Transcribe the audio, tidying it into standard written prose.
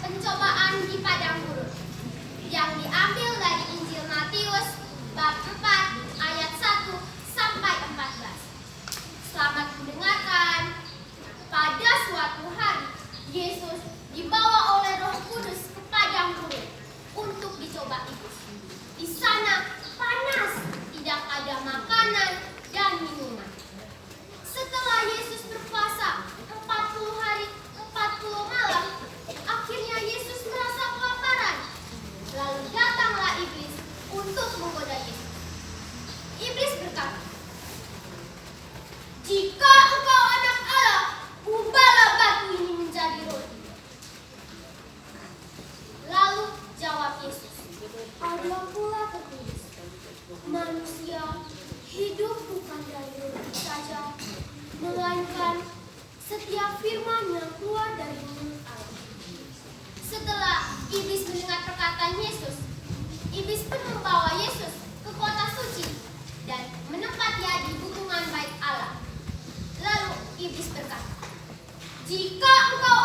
Pencobaan di padang gurun yang diambil dari Injil Matius bab 4 ayat 1 sampai 14. Selamat mendengarkan. Pada suatu hari Yesus dibawa oleh Roh Kudus ke padang gurun untuk dicoba iblis. Di sana panas, tidak ada makanan dan minuman. Setelah Yesus berpuasa 40 hari 40 malam, akhirnya Yesus merasa kelaparan. Lalu datanglah iblis untuk menggoda Yesus. Iblis berkata, "Jika engkau anak Allah, ubahlah batu ini menjadi roti." Lalu jawab Yesus, "Ada pula tertulis, manusia hidup bukan dari roti saja, melainkan setiap firman yang keluar dari mulut Allah." Setelah iblis mendengar perkataan Yesus, iblis pun membawa Yesus ke kota suci dan menempatnya di hubungan bait Allah. Lalu iblis berkata, "Jika engkau